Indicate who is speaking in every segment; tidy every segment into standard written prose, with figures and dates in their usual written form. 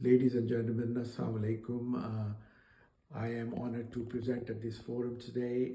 Speaker 1: Ladies and gentlemen, Assalamu alaikum. I am honored to present at this forum today.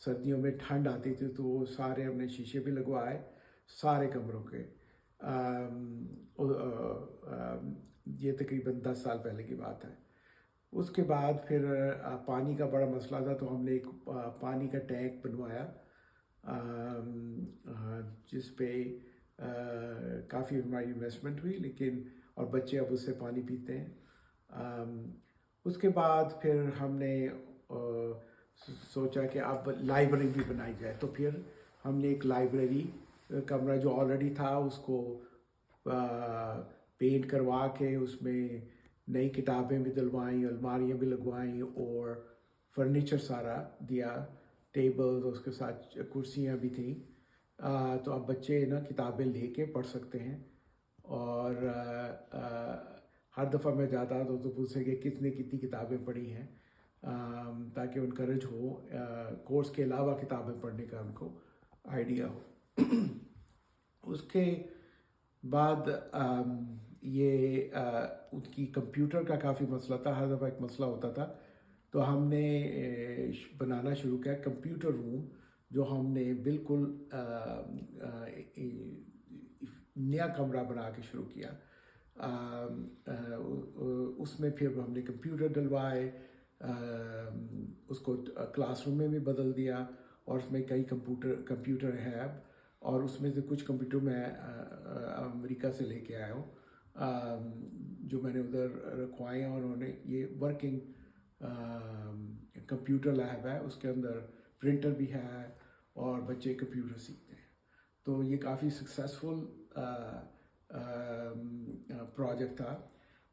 Speaker 1: سردیوں میں ٹھنڈ آتی تھی تو وہ سارے ہم نے شیشے بھی لگوائے سارے کمروں کے. یہ تقریباً 10 سال پہلے کی بات ہے. اس کے بعد پھر پانی کا بڑا مسئلہ تھا تو ہم نے ایک پانی کا ٹینک بنوایا جس پہ کافی ہماری انویسٹمنٹ ہوئی لیکن اور بچے اب اس سے پانی پیتے ہیں. اس کے بعد پھر ہم نے سوچا کہ اب لائبریری بھی بنائی جائے تو پھر ہم نے ایک لائبریری کمرہ جو آلریڈی تھا اس کو پینٹ کروا کے اس میں نئی کتابیں بھی دلوائیں, الماریاں بھی لگوائیں اور فرنیچر سارا دیا, ٹیبل اس کے ساتھ کرسیاں بھی تھیں. تو اب بچے نا کتابیں لے کے پڑھ سکتے ہیں. اور ہر دفعہ میں جاتا تو پوچھ سے کہ کتنی کتابیں پڑھی ہیں تاکہ انکریج ہو کورس کے علاوہ کتابیں پڑھنے کا ان کو آئیڈیا ہو. اس کے بعد یہ ان کی کمپیوٹر کا کافی مسئلہ تھا, ہر دفعہ ایک مسئلہ ہوتا تھا تو ہم نے بنانا شروع کیا کمپیوٹر روم جو ہم نے بالکل نیا کمرہ بنا کے شروع کیا. اس میں پھر ہم نے کمپیوٹر ڈلوائے, اس کو کلاس روم میں بھی بدل دیا اور اس میں کئی کمپیوٹر ہیں اب, اور اس میں سے کچھ کمپیوٹر میں امریکہ سے لے کے آیا ہوں جو میں نے ادھر رکھوائے ہیں, اور انہوں نے یہ ورکنگ کمپیوٹر لیب ہے, اس کے اندر پرنٹر بھی ہے اور بچے کمپیوٹر سیکھتے ہیں. تو یہ کافی سکسیزفل پروجیکٹ تھا.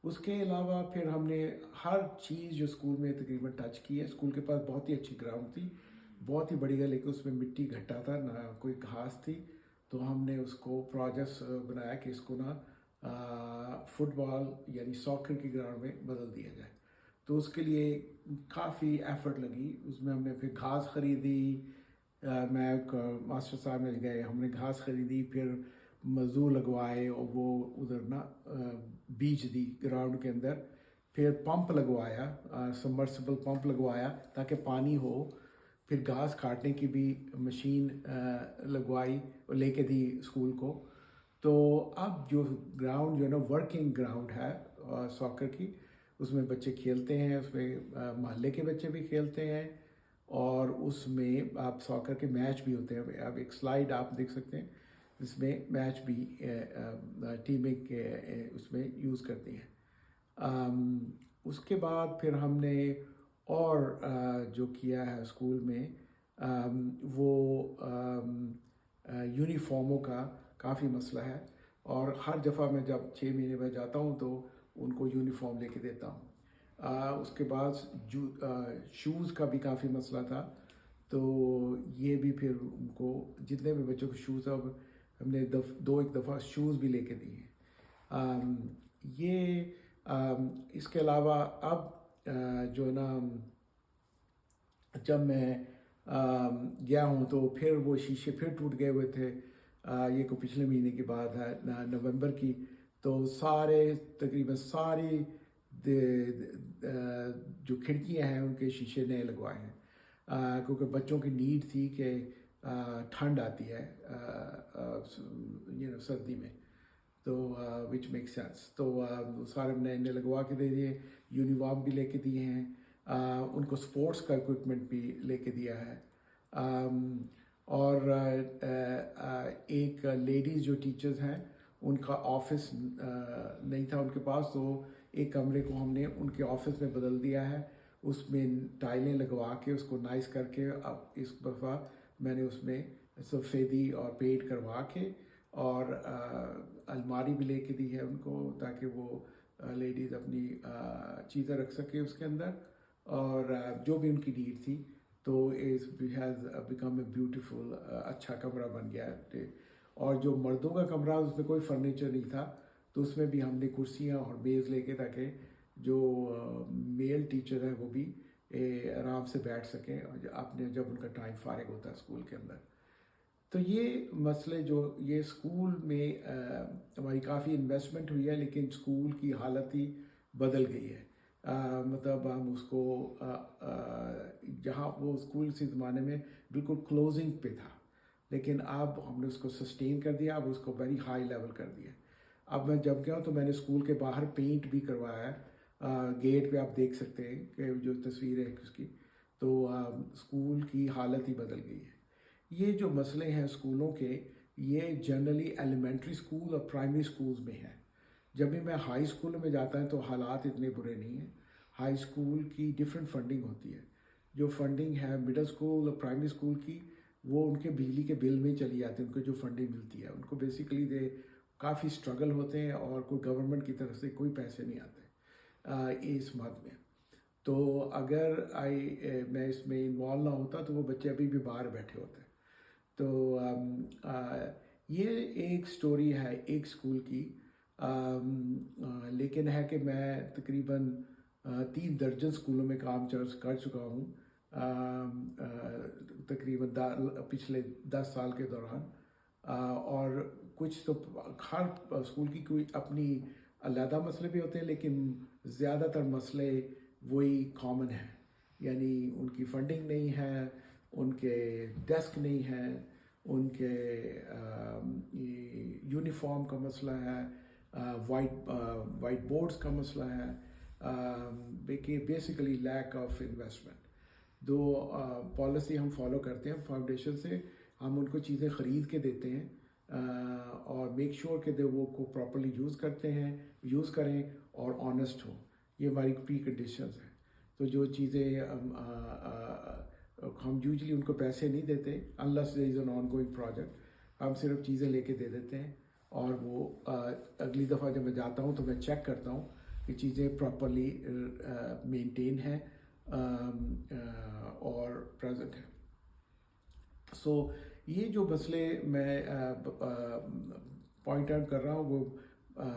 Speaker 1: اس کے علاوہ پھر ہم نے ہر چیز جو اسکول میں تقریباً ٹچ کی ہے. اسکول کے پاس بہت ہی اچھی گراؤنڈ تھی, بہت ہی بڑی ہے, لیکن اس میں مٹی گھٹا تھا, نہ کوئی گھاس تھی. تو ہم نے اس کو پروجیکٹس بنایا کہ اس کو نا فٹ بال یعنی ساکر کی گراؤنڈ میں بدل دیا جائے. تو اس کے لیے کافی ایفرٹ لگی. اس میں ہم نے پھر گھاس خریدی, میں ماسٹر صاحب میں گئے, ہم نے گھاس خریدی, پھر مزدور لگوائے اور وہ ادھر نا بیج دی گراؤنڈ کے اندر. پھر پمپ لگوایا, سبمرسیبل پمپ لگوایا تاکہ پانی ہو. پھر گھاس کاٹنے کی بھی مشین لگوائی اور لے کے دی اسکول کو. تو اب جو گراؤنڈ جو ہے نا ورکنگ گراؤنڈ ہے ساکر کی, اس میں بچے کھیلتے ہیں, اس میں محلے کے بچے بھی کھیلتے ہیں, اور اس میں آپ ساکر کے میچ بھی ہوتے ہیں. اب ایک سلائیڈ آپ دیکھ سکتے ہیں, اس میں میچ بھی ٹیمیں کے اس میں یوز کرتی ہیں. اس کے بعد پھر ہم نے اور جو کیا ہے اسکول میں وہ یونیفارموں کا کافی مسئلہ ہے, اور ہر دفعہ میں جب 6 مہینے میں جاتا ہوں تو ان کو یونیفارم لے کے دیتا ہوں. اس کے بعد شوز کا بھی کافی مسئلہ تھا, تو یہ بھی پھر ان کو جتنے بھی بچوں کو شوز اب ہم نے ایک دفعہ شوز بھی لے کے دیے ہیں. یہ اس کے علاوہ اب جو نا جب میں گیا ہوں تو پھر وہ شیشے پھر ٹوٹ گئے ہوئے تھے. یہ کو پچھلے مہینے کی بات ہے, نومبر کی. تو تقریباً ساری جو کھڑکیاں ہیں ان کے شیشے نئے لگوائے ہیں, کیونکہ بچوں کی نیڈ تھی کہ ٹھنڈ آتی ہے سردی میں, تو وچ میک سینس. تو سارے نئے لگوا کے دے دیے, یونیفارم بھی لے کے دیے ہیں, ان کو سپورٹس کا اکوپمنٹ بھی لے کے دیا ہے. اور ایک لیڈیز جو ٹیچرز ہیں ان کا آفس نہیں تھا ان کے پاس, تو ایک کمرے کو ہم نے ان کے آفس میں بدل دیا ہے. اس میں ٹائلیں لگوا کے اس کو نائس کر کے اب اس دفعہ میں نے اس میں سفیدی اور پینٹ کروا کے اور الماری بھی لے کے دی ہے ان کو تاکہ وہ لیڈیز اپنی چیزیں رکھ سکے اس کے اندر, اور جو بھی ان کی نیڈ تھی. تو it has become a beautiful, اچھا کمرہ بن گیا ہے. اور جو مردوں کا کمرہ اس میں کوئی فرنیچر نہیں تھا, تو اس میں بھی ہم نے کرسیاں اور میز لے کے تاکہ جو میل ٹیچر ہیں وہ بھی آرام سے بیٹھ سکیں اپنے جب ان کا ٹائم فارغ ہوتا ہے اسکول کے اندر. تو یہ مسئلے جو یہ اسکول میں ہماری کافی انویسٹمنٹ ہوئی ہے, لیکن اسکول کی حالت ہی بدل گئی ہے. مطلب ہم اس کو جہاں وہ اسکول سے زمانے میں بالکل کلوزنگ پہ تھا، لیکن اب ہم نے اس کو سسٹین کر دیا، اب اس کو ویری ہائی لیول کر دیا۔ اب میں جب گیا ہوں تو میں نے اسکول کے باہر پینٹ بھی کروایا ہے، گیٹ پہ آپ دیکھ سکتے ہیں کہ جو تصویر ہے اس کی، تو اسکول کی حالت ہی بدل گئی ہے۔ یہ جو مسئلے ہیں اسکولوں کے، یہ جنرلی ایلیمنٹری اسکول اور پرائمری اسکولز میں ہیں۔ جب بھی میں ہائی اسکول میں جاتا ہوں تو حالات اتنے برے نہیں ہیں۔ ہائی اسکول کی ڈفرینٹ فنڈنگ ہوتی ہے، جو فنڈنگ ہے مڈل اسکول اور پرائمری اسکول کی، وہ ان کے بجلی کے بل میں چلی جاتی ہے، ان کو جو فنڈنگ ملتی ہے ان کو بیسیکلی دے کافی اسٹرگل ہوتے ہیں، اور کوئی گورنمنٹ کی طرف سے کوئی پیسے نہیں آتے اس مد میں۔ تو اگر میں اس میں انوالو نہ ہوتا تو وہ بچے ابھی بھی باہر بیٹھے ہوتے ہیں۔ تو یہ ایک سٹوری ہے ایک اسکول کی، لیکن ہے کہ میں تقریباً 3 درجن اسکولوں میں کام کر چکا ہوں تقریباً پچھلے 10 سال کے دوران، اور کچھ تو ہر اسکول کی کوئی اپنی علیحدہ مسئلے بھی ہوتے ہیں، لیکن زیادہ تر مسئلے وہی کامن ہیں، یعنی ان کی فنڈنگ نہیں ہے، ان کے ڈیسک نہیں ہیں، ان کے یونیفارم کا مسئلہ ہے، وائٹ بورڈز کا مسئلہ ہے، بیسیکلی لیک آف انویسٹمنٹ۔ دو پالیسی ہم فالو کرتے ہیں فاؤنڈیشن سے، ہم ان کو چیزیں خرید کے دیتے ہیں اور میک شور کہ وہ کو پراپرلی یوز کریں اور آنیسٹ ہوں، یہ ہماری پری کنڈیشنز ہیں۔ تو جو چیزیں ہم یوزلی ان کو پیسے نہیں دیتے unless there is an ongoing project، ہم صرف چیزیں لے کے دے دیتے ہیں، اور وہ اگلی دفعہ جب میں جاتا ہوں تو میں چیک کرتا ہوں کہ چیزیں پراپرلی مینٹین ہیں اور پریزنٹ ہیں۔ سو یہ جو مسئلے میں پوائنٹ آؤٹ کر رہا ہوں وہ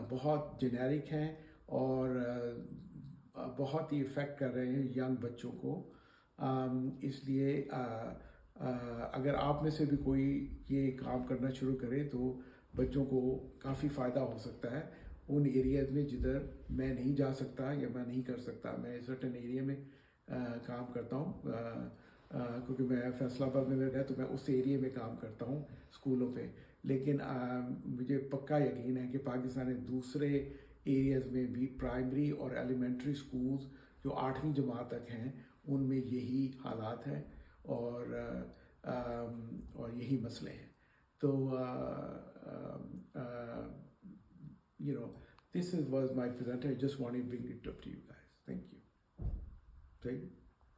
Speaker 1: بہت جنیرک ہیں اور بہت ہی افیکٹ کر رہے ہیں ینگ بچوں کو، اس لیے اگر آپ میں سے بھی کوئی یہ کام کرنا شروع کرے تو بچوں کو کافی فائدہ ہو سکتا ہے ان ایریاز میں جدھر میں نہیں جا سکتا یا میں نہیں کر سکتا۔ میں سرٹن ایریا میں کام کرتا ہوں کیونکہ میں فیصل آباد میں گیا تو میں اس ایریے میں کام کرتا ہوں اسکولوں پہ، لیکن مجھے پکا یقین ہے کہ پاکستان کے دوسرے ایریاز میں بھی پرائمری اور ایلیمنٹری اسکولز جو 8ویں جماعت تک ہیں ان میں یہی حالات ہیں اور یہی مسئلے ہیں۔ تو this was my presenter. I just wanted to bring it up to you guys. Thank you.